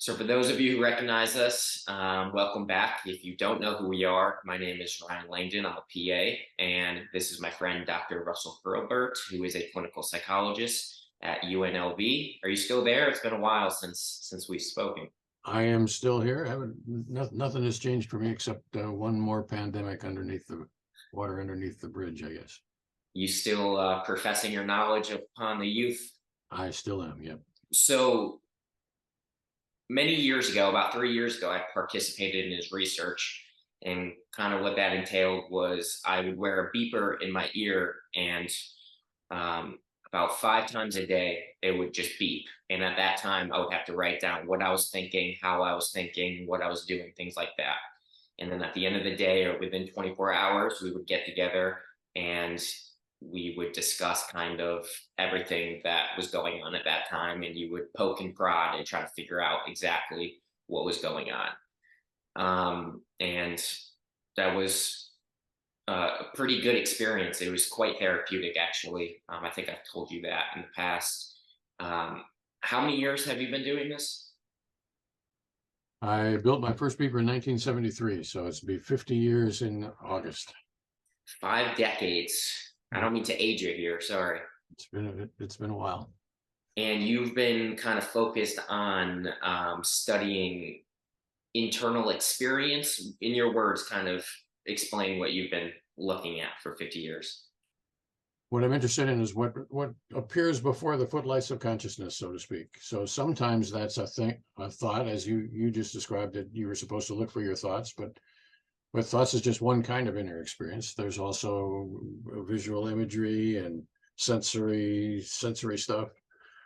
So for those of you who recognize us, welcome back. If you don't know who we are, my name is Ryan Langdon. I'm a PA, and this is my friend, Dr. Russell Hurlburt, who is a clinical psychologist at UNLV. Are you still there? It's been a while since we've spoken. I am still here. Nothing has changed for me except one more pandemic underneath the water underneath the bridge, I guess. You still professing your knowledge upon the youth? I still am, yep. So many years ago, about 3 years ago, I participated in his research. And kind of what that entailed was I would wear a beeper in my ear, and about 5 times a day, it would just beep. And at that time, I would have to write down what I was thinking, how I was thinking, what I was doing, things like that. And then at the end of the day, or within 24 hours, we would get together and we would discuss kind of everything that was going on at that time. And you would poke and prod and try to figure out exactly what was going on. And that was a pretty good experience. It was quite therapeutic, actually. I think I've told you that in the past. How many years have you been doing this? I built my first beeper in 1973, so it's be 50 years in August. 5 decades. I don't mean to age you here, sorry. It's been a while. And you've been kind of focused on studying internal experience. In your words, kind of explain what you've been looking at for 50 years. What I'm interested in is what appears before the footlights of consciousness, so to speak. So sometimes that's a thought, as you just described it. You were supposed to look for your thoughts, but thoughts is just one kind of inner experience. There's also visual imagery and sensory stuff.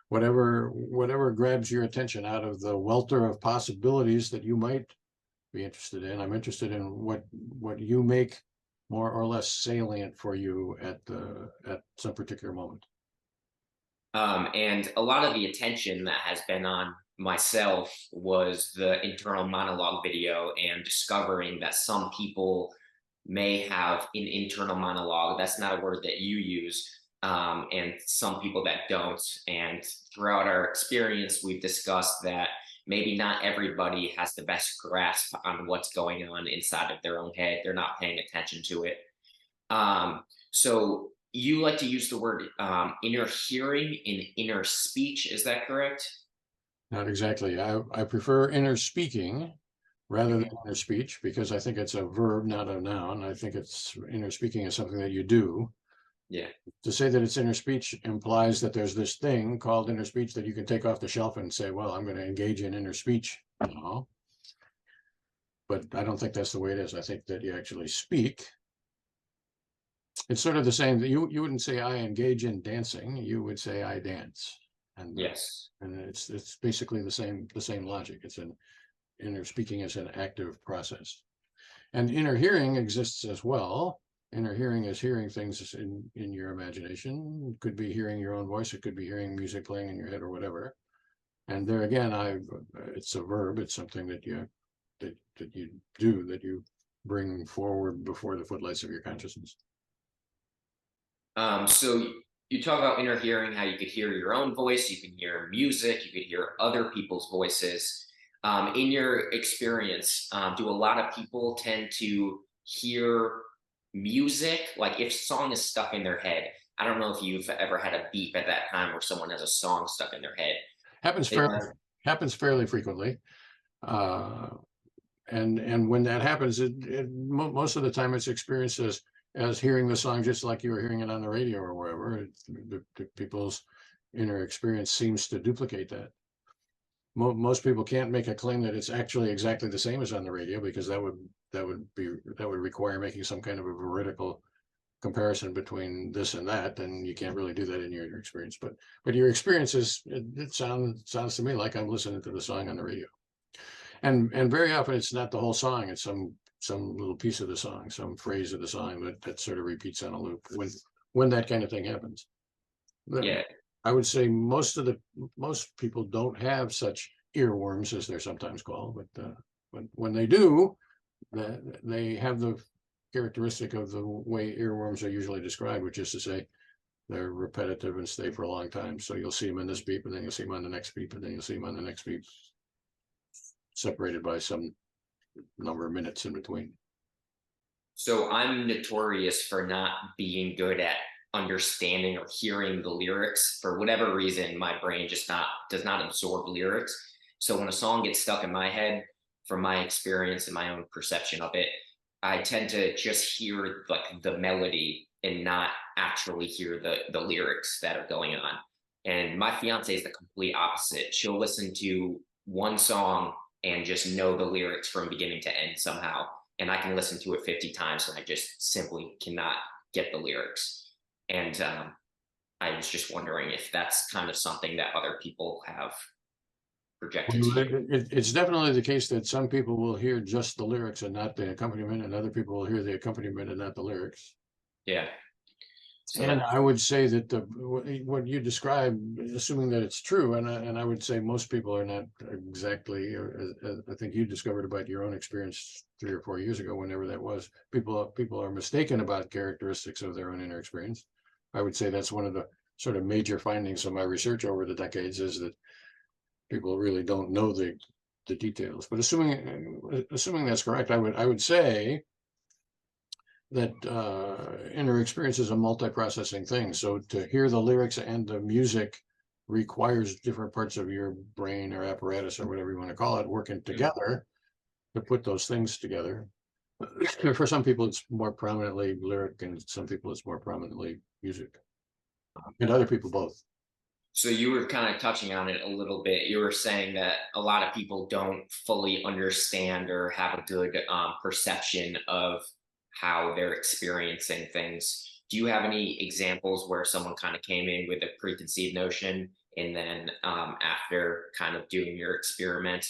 Whatever grabs your attention out of the welter of possibilities that you might be interested in. I'm interested in what you make more or less salient for you at some particular moment. And a lot of the attention that has been on myself was the internal monologue video and discovering that some people may have an internal monologue. That's not a word that you use, and some people that don't. And throughout our experience, we've discussed that maybe not everybody has the best grasp on what's going on inside of their own head. They're not paying attention to it. So you like to use the word inner hearing and inner speech. Is that correct? Not exactly. I prefer inner speaking rather than inner speech because I think it's a verb, not a noun. I think it's inner speaking is something that you do. Yeah. To say that it's inner speech implies that there's this thing called inner speech that you can take off the shelf and say, well, I'm going to engage in inner speech now. But I don't think that's the way it is. I think that you actually speak. It's sort of the same that you wouldn't say I engage in dancing. You would say I dance. And yes. And it's basically the same logic. It's an inner speaking is an active process. And inner hearing exists as well. Inner hearing is hearing things in your imagination. It could be hearing your own voice. It could be hearing music playing in your head or whatever. And there again, it's a verb. It's something that you do, that you bring forward before the footlights of your consciousness. So you talk about inner hearing, how you could hear your own voice, you can hear music, you could hear other people's voices. In your experience, do a lot of people tend to hear music? Like if song is stuck in their head, I don't know if you've ever had a beep at that time where someone has a song stuck in their head. Happens fairly frequently. And when that happens, most of the time it's experienced as hearing the song just like you were hearing it on the radio or wherever. The people's inner experience seems to duplicate that. Most people can't make a claim that it's actually exactly the same as on the radio because that would require making some kind of a veridical comparison between this and that, and you can't really do that in your experience. But your experience it sounds to me like I'm listening to the song on the radio, and very often it's not the whole song; it's some little piece of the song, some phrase of the song that sort of repeats on a loop when that kind of thing happens. Yeah. I would say most people don't have such earworms as they're sometimes called, but when they do, they have the characteristic of the way earworms are usually described, which is to say they're repetitive and stay for a long time. So you'll see them in this beep, and then you'll see them on the next beep, and then you'll see them on the next beep. separated by some number of minutes in between. So I'm notorious for not being good at understanding or hearing the lyrics. For whatever reason, my brain just not does not absorb lyrics. So when a song gets stuck in my head, from my experience and my own perception of it, I tend to just hear like the melody and not actually hear the lyrics that are going on. And my fiance is the complete opposite. She'll listen to one song and just know the lyrics from beginning to end somehow. And I can listen to it 50 times and I just simply cannot get the lyrics. And I was just wondering if that's kind of something that other people have projected to Well, you. it's definitely the case that some people will hear just the lyrics and not the accompaniment, and other people will hear the accompaniment and not the lyrics. Yeah. So And that, I would say that what you describe, assuming that it's true, and I would say most people are not exactly. I think you discovered about your own experience 3 or 4 years ago, whenever that was. People are mistaken about characteristics of their own inner experience. I would say that's one of the sort of major findings of my research over the decades, is that people really don't know the details. But assuming that's correct, I would say that inner experience is a multi-processing thing. So to hear the lyrics and the music requires different parts of your brain or apparatus or whatever you want to call it working together to put those things together. For some people, it's more prominently lyric, and some people it's more prominently music, and other people both. so you were kind of touching on it a little bit. You were saying that a lot of people don't fully understand or have a good perception of how they're experiencing things. Do you have any examples where someone kind of came in with a preconceived notion, and then after kind of doing your experiment,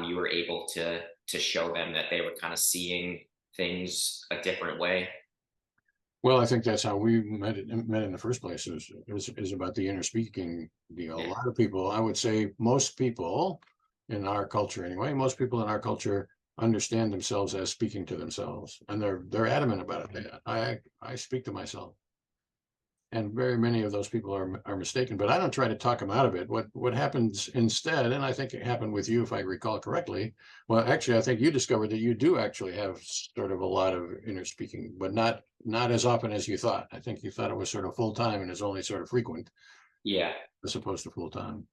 you were able to show them that they were kind of seeing things a different way? Well, I think that's how we met in the first place. Is about the inner speaking deal. A Yeah. lot of people, I would say, most people in our culture anyway, most people in our culture understand themselves as speaking to themselves, and they're adamant about it. I speak to myself, and very many of those people are mistaken. But I don't try to talk them out of it. What happens instead, and I think it happened with you, if I recall correctly. Well, actually, I think you discovered that you do actually have sort of a lot of inner speaking, but not as often as you thought. I think you thought it was sort of full time and is only sort of frequent Yeah. as opposed to full time.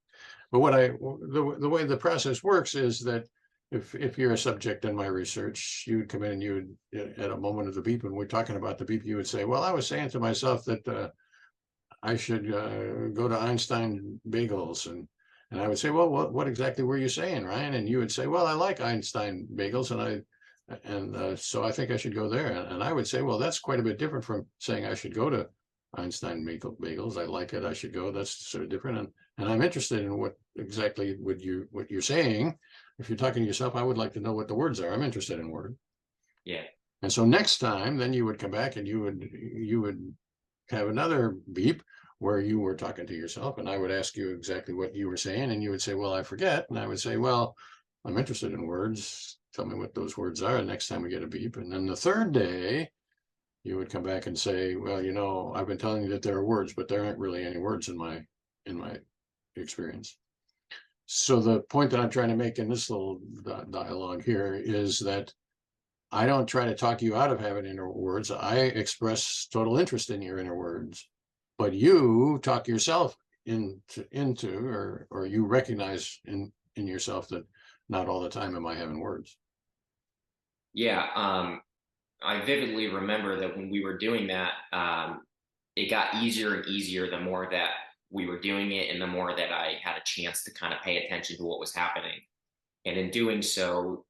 But the way the process works is that if you're a subject in my research, you would come in and you would, at a moment of the beep, and we're talking about the beep, you would say, well, I was saying to myself that I should go to Einstein Bagels. And I would say, well, what exactly were you saying, Ryan? And you would say, well, I like Einstein Bagels, and so I think I should go there. And I would say, well, that's quite a bit different from saying I should go to Einstein Bagels. I like it. I should go. That's sort of different. And I'm interested in what exactly what you're saying. If you're talking to yourself, I would like to know what the words are. I'm interested in words. Yeah. And so next time, then you would come back and you would have another beep where you were talking to yourself, and I would ask you exactly what you were saying, and you would say, well, I forget. And I would say, well, I'm interested in words. Tell me what those words are. Next time we get a beep. And then the third day, you would come back and say, well, I've been telling you that there are words, but there aren't really any words in my experience. So the point that I'm trying to make in this little dialogue here is that I don't try to talk you out of having inner words. I express total interest in your inner words, but you talk yourself into or you recognize in yourself that not all the time am I having words. Yeah. I vividly remember that when we were doing that, it got easier and easier the more that we were doing it and the more that I had a chance to kind of pay attention to what was happening. And in doing so,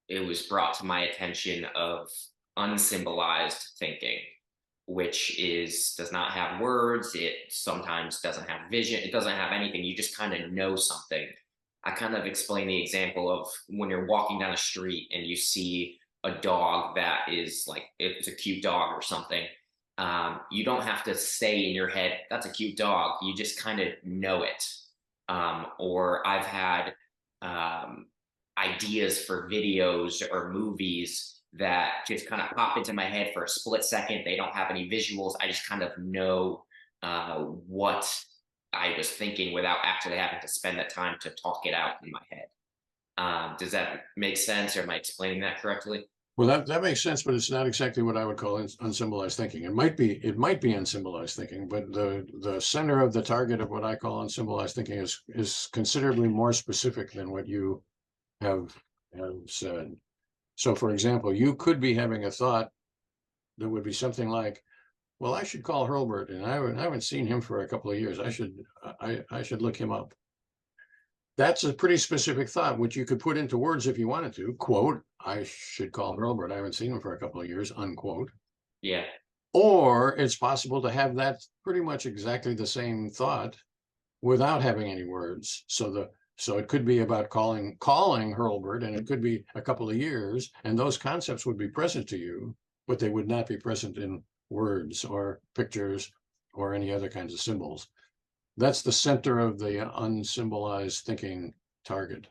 it was brought to my attention of unsymbolized thinking, which does not have words. It sometimes doesn't have vision. It doesn't have anything. You just kind of know something. I kind of explain the example of when you're walking down a street and you see a dog that is like, it's a cute dog or something. You don't have to say in your head, that's a cute dog. You just kind of know it. Or I've had ideas for videos or movies that just kind of pop into my head for a split second. They don't have any visuals. I just kind of know what I was thinking without actually having to spend the time to talk it out in my head. Does that make sense, or am I explaining that correctly? Well, that makes sense, but it's not exactly what I would call unsymbolized thinking. It might be unsymbolized thinking, but the center of the target of what I call unsymbolized thinking is considerably more specific than what you have have said. So, for example, you could be having a thought that would be something like, "Well, I should call Hurlburt, and I haven't seen him for a couple of years. I should look him up." That's a pretty specific thought, which you could put into words if you wanted to. Quote, "I should call Hurlburt. I haven't seen him for a couple of years," unquote. Yeah. Or it's possible to have that pretty much exactly the same thought without having any words. So it could be about calling Hurlburt, and it could be a couple of years, and those concepts would be present to you, but they would not be present in words or pictures or any other kinds of symbols. That's the center of the unsymbolized thinking target.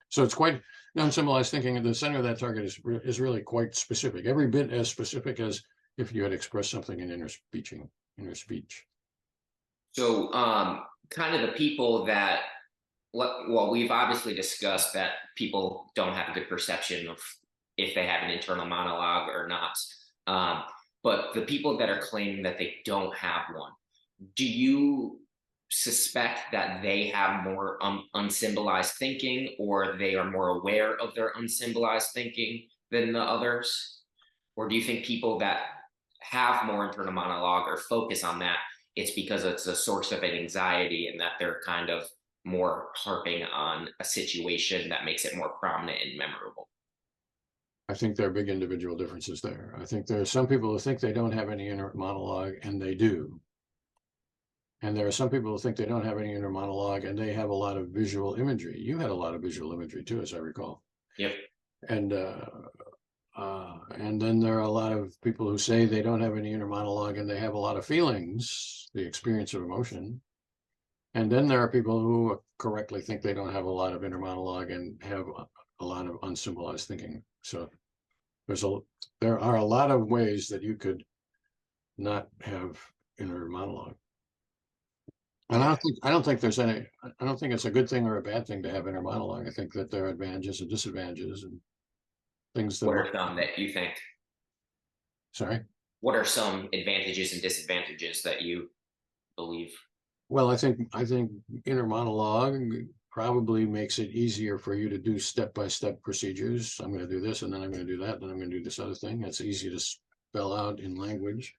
So it's quite unsymbolized thinking at the center of that target is really quite specific, every bit as specific as if you had expressed something in inner speech. So, kind of the people that, well, we've obviously discussed that people don't have a good perception of if they have an internal monologue or not. Um, but the people that are claiming that they don't have one, do you suspect that they have more unsymbolized thinking, or they are more aware of their unsymbolized thinking than the others? Or do you think people that have more internal monologue or focus on that, it's because it's a source of anxiety and that they're kind of more harping on a situation that makes it more prominent and memorable? I think there are big individual differences there. I think there are some people who think they don't have any inner monologue, and they do. And there are some people who think they don't have any inner monologue, and they have a lot of visual imagery. You had a lot of visual imagery too, as I recall. Yep. And and then there are a lot of people who say they don't have any inner monologue, and they have a lot of feelings, the experience of emotion. And then there are people who correctly think they don't have a lot of inner monologue and have a lot of unsymbolized thinking. So there are a lot of ways that you could not have inner monologue. And Okay. I don't think I don't think it's a good thing or a bad thing to have inner monologue. I think that there are advantages and disadvantages and things that What might, are some that you think? sorry. What are some advantages and disadvantages that you believe? Well, I think inner monologue probably makes it easier for you to do step-by-step procedures. I'm going to do this, and then I'm going to do that, and then I'm going to do this other thing. It's easy to spell out in language.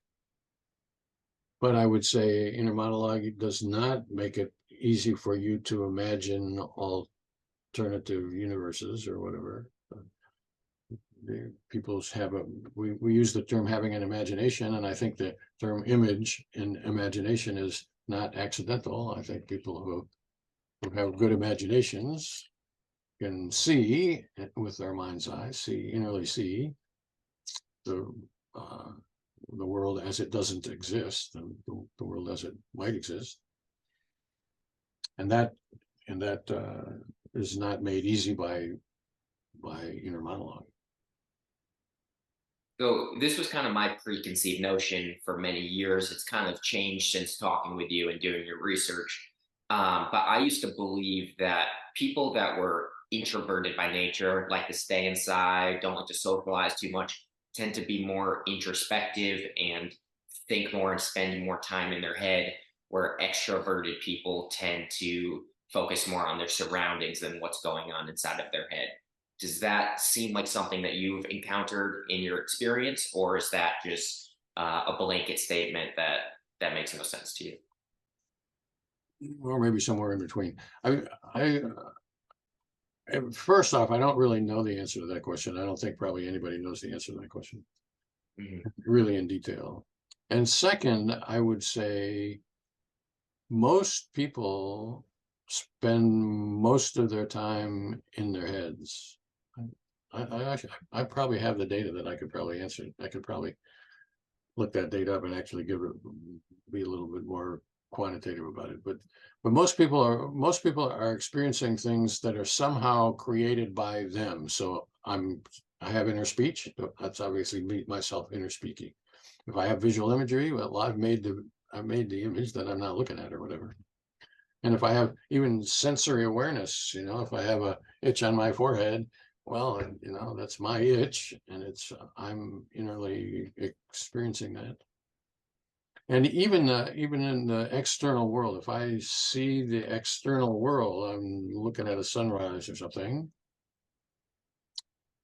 But I would say inner monologue does not make it easy for you to imagine alternative universes or whatever. People have we use the term having an imagination, and I think the term image and imagination is not accidental. I think people who have good imaginations can see with their mind's eye, innerly see the uh, the world as it doesn't exist, and the world as it might exist, and that is not made easy by inner monologue. So this was kind of my preconceived notion for many years. It's kind of changed since talking with you and doing your research. But I used to believe that people that were introverted by nature, like to stay inside, don't like to socialize too much, tend to be more introspective and think more and spend more time in their head, where extroverted people tend to focus more on their surroundings than what's going on inside of their head. Does that seem like something that you've encountered in your experience, or is that just a blanket statement that makes no sense to you? Or maybe somewhere in between. I First off, I don't really know the answer to that question. I don't think probably anybody knows the answer to that question Mhm. really in detail. And second, I would say most people spend most of their time in their heads. I probably have the data that I could probably answer. I could probably look that data up and actually be a little bit more quantitative about it. But most people are experiencing things that are somehow created by them. So I have inner speech. That's obviously me, myself, inner speaking. If I have visual imagery, well, I've made the image that I'm not looking at or whatever. And if I have even sensory awareness, if I have a itch on my forehead, well, that's my itch, and I'm innerly experiencing that. And even in the external world, if I see the external world, I'm looking at a sunrise or something.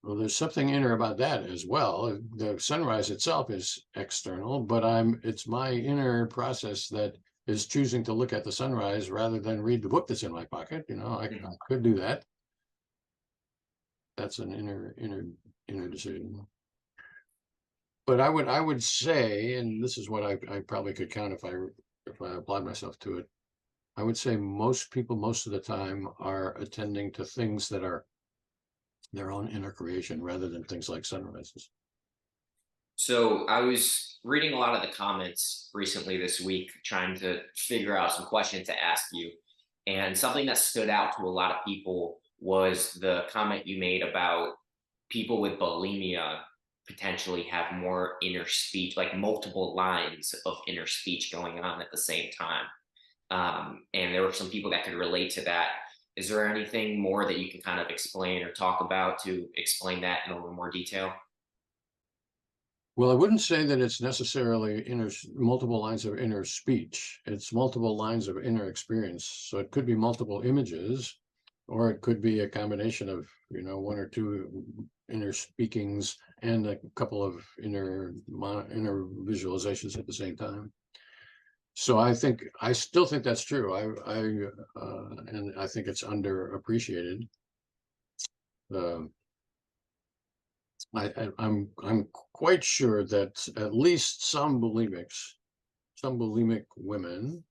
Well, there's something inner about that as well. The sunrise itself is external, but it's my inner process that is choosing to look at the sunrise rather than read the book that's in my pocket. I could do that. That's an inner decision. But I would say, and this is what I probably could count if I applied myself to it. I would say most people, most of the time, are attending to things that are their own inner creation rather than things like sunrises. So I was reading a lot of the comments recently this week, trying to figure out some questions to ask you. And something that stood out to a lot of people was the comment you made about people with bulimia potentially have more inner speech, like multiple lines of inner speech going on at the same time. And there were some people that could relate to that. Is there anything more that you can kind of explain or talk about to explain that in a little more detail? Well, I wouldn't say that it's necessarily multiple lines of inner speech. It's multiple lines of inner experience. So it could be multiple images, or it could be a combination of, one or two inner speakings and a couple of inner visualizations at the same time. So I still think that's true. And I think it's underappreciated. I'm quite sure that at least some bulimic women,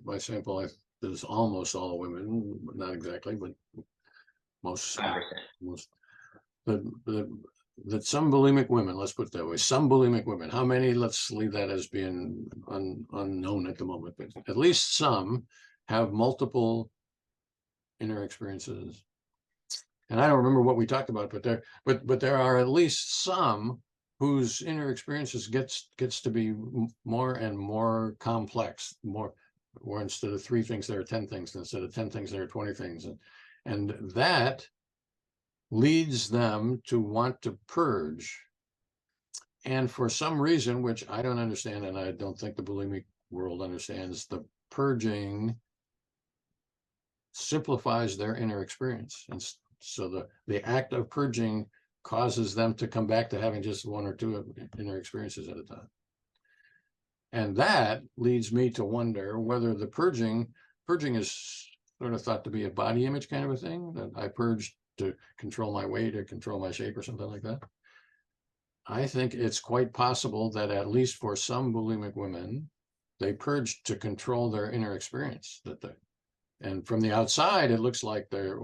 my sample is almost all women, not exactly, but most 5%. that some bulimic women, let's put it that way, some bulimic women. How many? Let's leave that as being unknown at the moment, but at least some have multiple inner experiences. And I don't remember what we talked about, but there are at least some whose inner experiences gets to be more and more complex, or instead of 3 things, there are 10 things. Instead of 10 things, there are 20 things. And that leads them to want to purge. And for some reason, which I don't understand, and I don't think the bulimic world understands, the purging simplifies their inner experience. And so the act of purging causes them to come back to having just 1 or 2 inner experiences at a time. And that leads me to wonder whether the purging is sort of thought to be a body image kind of a thing, that I purged to control my weight or control my shape or something like that. I think it's quite possible that at least for some bulimic women, they purged to control their inner experience. And from the outside, it looks like they're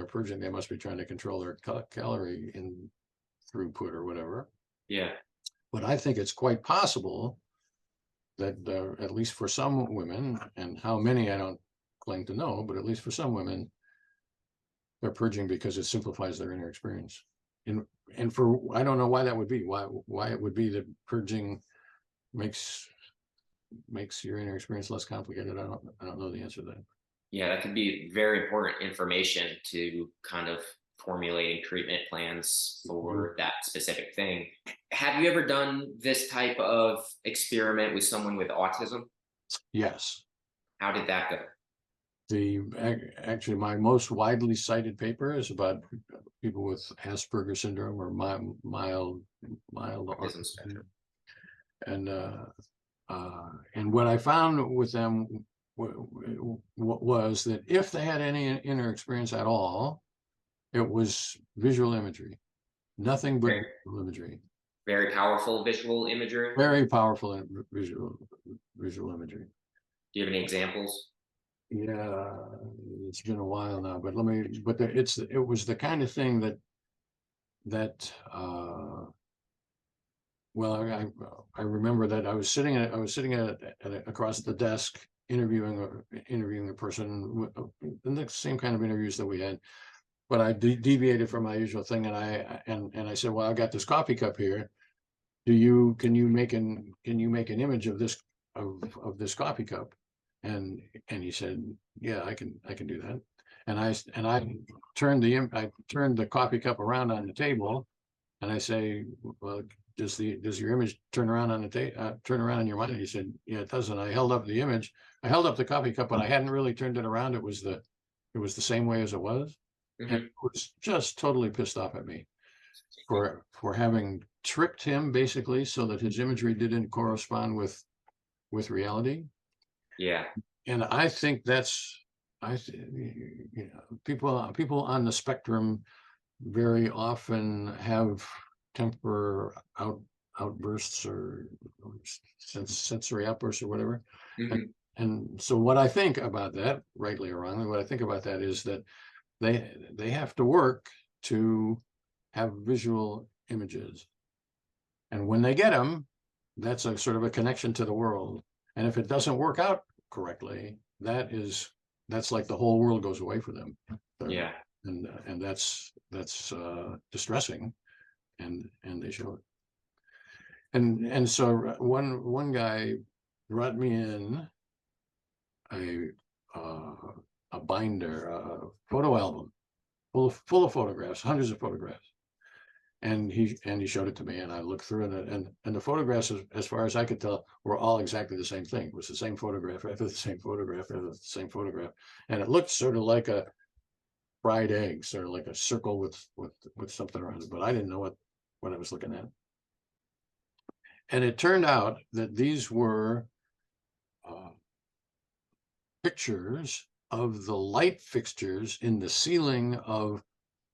purging. They must be trying to control their calorie in throughput or whatever. Yeah. But I think it's quite possible that at least for some women, and how many I don't claim to know, but at least for some women, they're purging because it simplifies their inner experience. And for I don't know why that would be. Why it would be that purging makes your inner experience less complicated. I don't know the answer to that. Yeah, that could be very important information to kind of formulating treatment plans for that specific thing. Have you ever done this type of experiment with someone with autism? Yes. How did that go? Actually, my most widely cited paper is about people with Asperger's syndrome or mild Autism autism. spectrum. And what I found with them was that if they had any inner experience at all, it was visual imagery, nothing but visual imagery. Very powerful visual imagery. Very powerful visual imagery. Do you have any examples? Yeah, it's been a while now, but it was the kind of thing that well, I remember that I was sitting across the desk interviewing a person in the same kind of interviews that we had, but I deviated from my usual thing, and I said, well, I got this coffee cup here. Can you make an image of this coffee cup? And he said, yeah, I can do that. And I turned the coffee cup around on the table, and I say, well, does your image turn around on the turn around in your mind? And he said, yeah, it does. And I held up the image. I held up the coffee cup, but I hadn't really turned it around. It was the same way as it was. And Hmm. he was just totally pissed off at me for having tricked him, basically, so that his imagery didn't correspond with reality. Yeah. And I think that's, people on the spectrum very often have temper outbursts or sensory outbursts or whatever. And, Hmm. and so what I think about that, rightly or wrongly, what I think about that is that they have to work to have visual images. And when they get them, that's a sort of a connection to the world. And if it doesn't work out correctly, that's like the whole world goes away for them. Yeah. And that's distressing, and they show it. And so one guy brought me in a a binder, a photo album full of photographs, hundreds of photographs. And he showed it to me, and I looked through it, and the photographs, as far as I could tell, were all exactly the same thing. It was the same photograph after the same photograph after the same photograph, and it looked sort of like a fried egg, sort of like a circle with something around it. But I didn't know what I was looking at. And it turned out that these were uh, pictures of the light fixtures in the ceiling of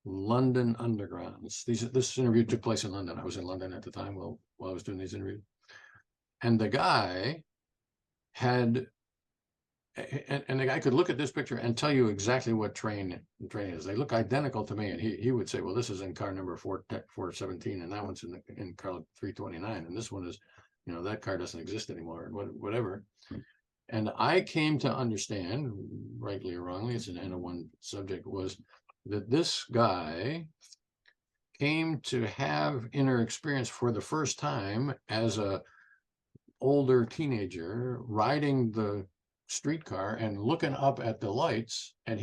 London undergrounds. This interview took place in London. I was in London at the time while I was doing these interviews. And the guy had, and the guy could look at this picture and tell you exactly what train is. They look identical to me. And he would say, well, this is in car number 417, and that one's in car 329. And this one is, that car doesn't exist anymore, whatever. And I came to understand, rightly or wrongly, it's an N01 subject, was that this guy came to have inner experience for the first time as a older teenager, riding the streetcar and looking up at the lights, and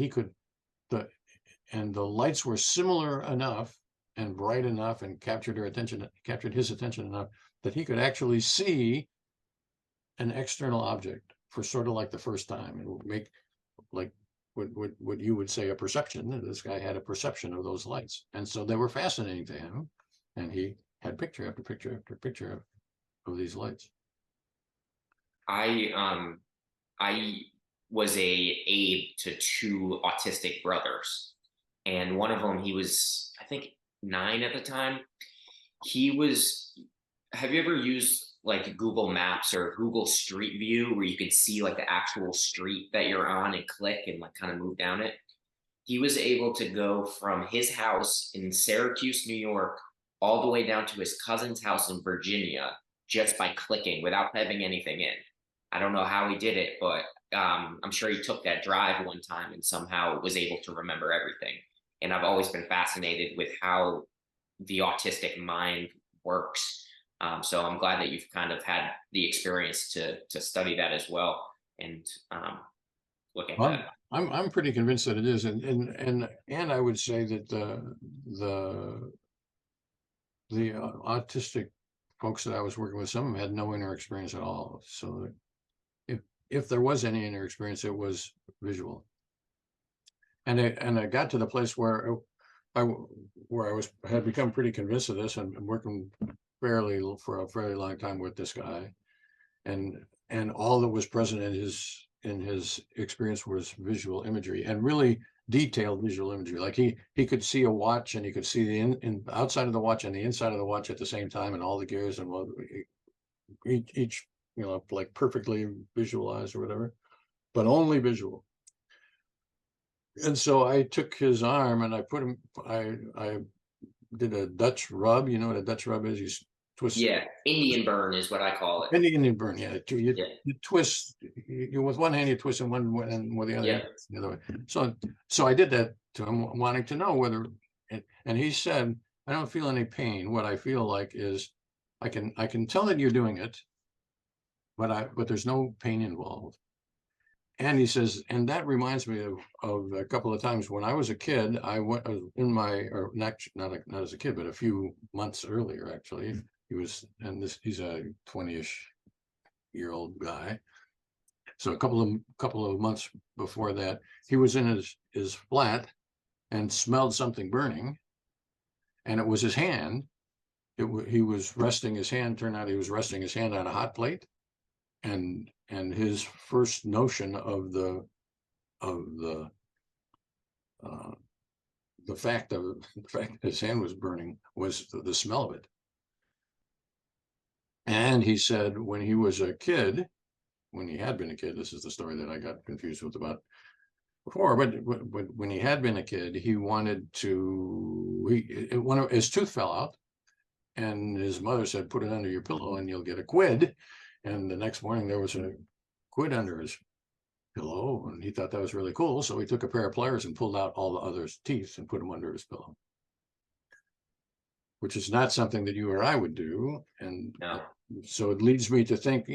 the lights were similar enough and bright enough and captured his attention enough that he could actually see an external object for sort of like the first time, and would make like what you would say a perception. This guy had a perception of those lights, and so they were fascinating to him, and he had picture after picture after picture of these lights. I was a aide to two autistic brothers, and one of them, he was, I think, 9 at the time. He was. Have you ever used like Google Maps or Google Street View, where you can see like the actual street that you're on and click and like kind of move down it? He was able to go from his house in Syracuse, New York, all the way down to his cousin's house in Virginia just by clicking without having anything in. I don't know how he did it, but I'm sure he took that drive one time and somehow was able to remember everything. And I've always been fascinated with how the autistic mind works. So I'm glad that you've kind of had the experience to study that as well and look at Well, that. I'm pretty convinced that it is, and I would say that the autistic folks that I was working with, some of them had no inner experience at all. So if there was any inner experience, it was visual. And I got to the place where I had become pretty convinced of this, and working for a fairly long time with this guy, and all that was present in his experience was visual imagery, and really detailed visual imagery. Like he could see a watch, and he could see the outside of the watch and the inside of the watch at the same time, and all the gears, and each like perfectly visualized or whatever, but only visual. And so I took his arm and I put him. I did a Dutch rub. You know what a Dutch rub is? You twist. Yeah, Indian burn is what I call it. Indian burn. Yeah, Yeah, you twist. You with one hand you twist, and and with the other yeah. hand the other way. So I did that to him, wanting to know whether. And he said, "I don't feel any pain. What I feel like is, I can tell that you're doing it, but there's no pain involved." And he says, and that reminds me of a couple of times when I was a kid. I went in my, or not as a kid, but a few months earlier, actually. He was, and he's a 20-ish-year-old guy. So a couple of months before that, he was in his flat and smelled something burning, and it was his hand. He was resting his hand. Turned out he was resting his hand on a hot plate, and his first notion of the fact that his hand was burning was the smell of it. And he said when he was a kid, when he had been a kid, this is the story that I got confused with about before, but when he had been a kid, he wanted to, his tooth fell out, and his mother said, put it under your pillow and you'll get a quid. And the next morning there was a quid under his pillow, and he thought that was really cool. So he took a pair of pliers and pulled out all the other's teeth and put them under his pillow, which is not something that you or I would do. And No. so it leads me to think,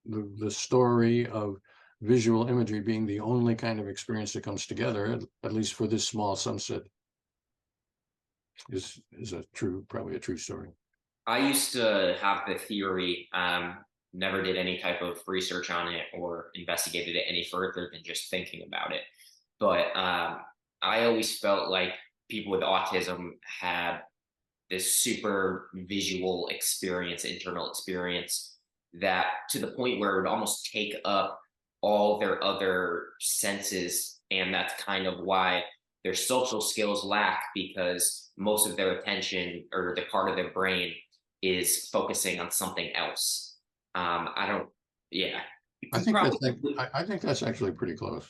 the story of visual imagery being the only kind of experience that comes together, at least for this small subset, is probably a true story. I used to have the theory, never did any type of research on it or investigated it any further than just thinking about it. But I always felt like people with autism had this super visual experience, internal experience, that to the point where it would almost take up all their other senses. And that's kind of why their social skills lack, because most of their attention or the part of their brain is focusing on something else. I don't, yeah. I think that's actually pretty close.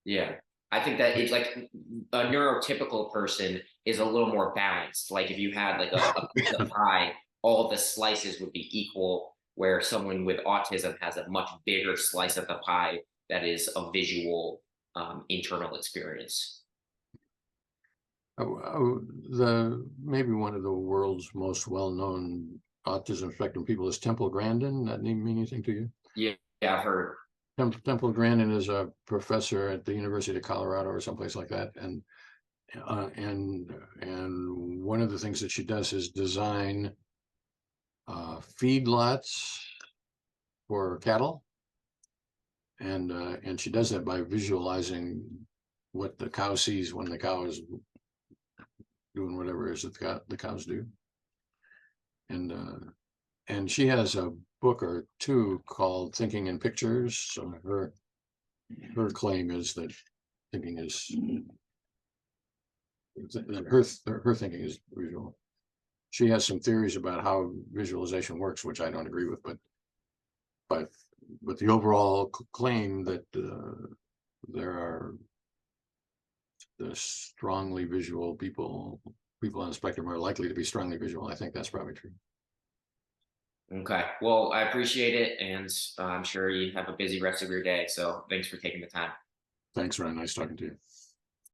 Yeah. I think that it's like a neurotypical person is a little more balanced. Like if you had like a piece of pie, all the slices would be equal, where someone with autism has a much bigger slice of the pie that is a visual internal experience. Maybe one of the world's most well-known autism spectrum people is Temple Grandin. That name mean anything to you? Yeah, I've heard. Temple Grandin is a professor at the University of Colorado or someplace like that, and one of the things that she does is design feedlots for cattle, and she does that by visualizing what the cow sees when the cow is doing whatever it is that the cows do. And she has a book or two called Thinking in Pictures. So her claim is that thinking is her thinking is visual. She has some theories about how visualization works, which I don't agree with, but the overall claim that there are the strongly visual people on the spectrum are likely to be strongly visual. I think that's probably true. Okay. Well, I appreciate it. And I'm sure you have a busy rest of your day. So thanks for taking the time. Thanks, Ron. Nice talking to you.